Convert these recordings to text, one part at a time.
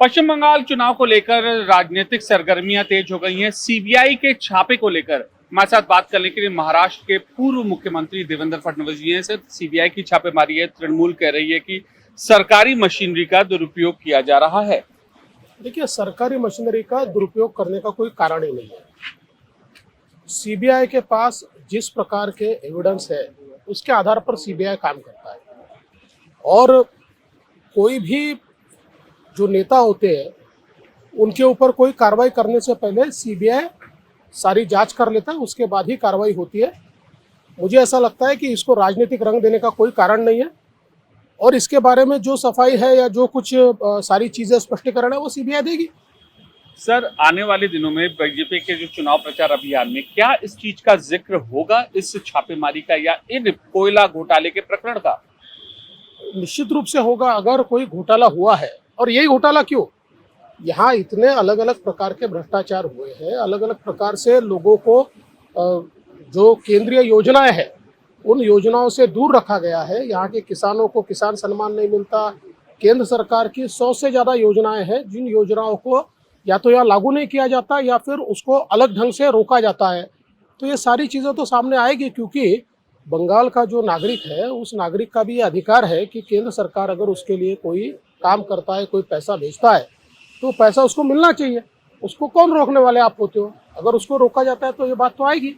पश्चिम बंगाल चुनाव को लेकर राजनीतिक सरगर्मियां तेज हो गई हैं। सीबीआई के छापे को लेकर हमारे साथ बात करने के लिए महाराष्ट्र के पूर्व मुख्यमंत्री देवेंद्र फडणवीस जी हैं। सर, सीबीआई की छापेमारी है, तृणमूल कह रही है कि सरकारी मशीनरी का दुरुपयोग किया जा रहा है। देखिए, सरकारी मशीनरी का दुरुपयोग करने का कोई कारण ही नहीं है। सीबीआई के पास जिस प्रकार के एविडेंस है उसके आधार पर सीबीआई काम करता है और कोई भी जो नेता होते हैं उनके ऊपर कोई कार्रवाई करने से पहले सीबीआई सारी जांच कर लेता है, उसके बाद ही कार्रवाई होती है। मुझे ऐसा लगता है कि इसको राजनीतिक रंग देने का कोई कारण नहीं है और इसके बारे में जो सफाई है या जो कुछ सारी चीज़ें स्पष्टीकरण है वो सीबीआई देगी। सर, आने वाले दिनों में बीजेपी के जो चुनाव प्रचार अभियान में क्या इस चीज का जिक्र होगा, इस छापेमारी का या इन कोयला घोटाले के प्रकरण का? निश्चित रूप से होगा। अगर कोई घोटाला हुआ है, और यही घोटाला क्यों, यहाँ इतने अलग अलग प्रकार के भ्रष्टाचार हुए हैं, अलग अलग प्रकार से लोगों को जो केंद्रीय योजनाएं हैं उन योजनाओं से दूर रखा गया है। यहाँ के किसानों को किसान सम्मान नहीं मिलता। केंद्र सरकार की 100 से ज़्यादा योजनाएं हैं जिन योजनाओं को या तो यहाँ लागू नहीं किया जाता या फिर उसको अलग ढंग से रोका जाता है। तो ये सारी चीज़ें तो सामने आएगी, क्योंकि बंगाल का जो नागरिक है उस नागरिक का भी ये अधिकार है कि केंद्र सरकार अगर उसके लिए कोई काम करता है, कोई पैसा भेजता है तो पैसा उसको मिलना चाहिए। उसको कौन रोकने वाले आप होते हो? अगर उसको रोका जाता है तो ये बात तो आएगी।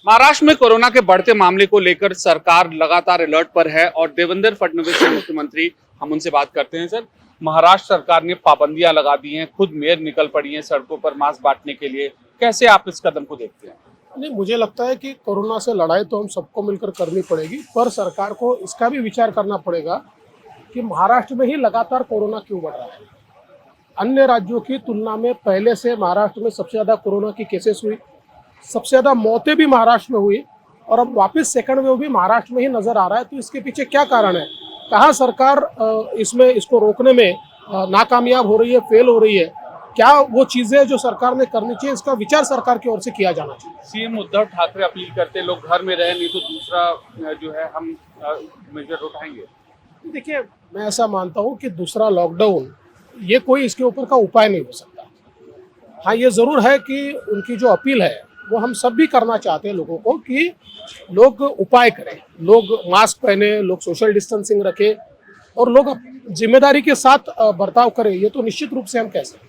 महाराष्ट्र में कोरोना के बढ़ते मामले को लेकर सरकार लगातार अलर्ट पर है और देवेंद्र फडणवीस मुख्यमंत्री, हम उनसे बात करते हैं। सर, महाराष्ट्र सरकार ने पाबंदियां लगा दी हैं, खुद मेयर निकल पड़ी हैं सड़कों पर मास्क बांटने के लिए। कैसे आप इस कदम को देखते हैं? नहीं, मुझे लगता है कि कोरोना से लड़ाई तो हम सबको मिलकर करनी पड़ेगी, पर सरकार को इसका भी विचार करना पड़ेगा कि महाराष्ट्र में ही लगातार कोरोना क्यों बढ़ रहा है। अन्य राज्यों की तुलना में पहले से महाराष्ट्र में सबसे ज़्यादा कोरोना की केसेस हुई, सबसे ज़्यादा मौतें भी महाराष्ट्र में हुई और अब वापस सेकंड वेव भी महाराष्ट्र में ही नज़र आ रहा है। तो इसके पीछे क्या कारण है? कहाँ सरकार इसको रोकने में नाकामयाब हो रही है, फेल हो रही है? क्या वो चीज़ें जो सरकार ने करनी चाहिए, इसका विचार सरकार की ओर से किया जाना चाहिए। सीएम उद्धव ठाकरे अपील करते लोग घर में रहे, नहीं तो दूसरा जो है हम मेजर उठाएंगे। देखिए, मैं ऐसा मानता हूँ कि दूसरा लॉकडाउन ये कोई इसके ऊपर का उपाय नहीं हो सकता। हाँ, ये ज़रूर है कि उनकी जो अपील है वो हम सब भी करना चाहते हैं लोगों को कि लोग उपाय करें, लोग मास्क पहने, लोग सोशल डिस्टेंसिंग रखें और लोग जिम्मेदारी के साथ बर्ताव करें। ये तो निश्चित रूप से हम कह सकते हैं।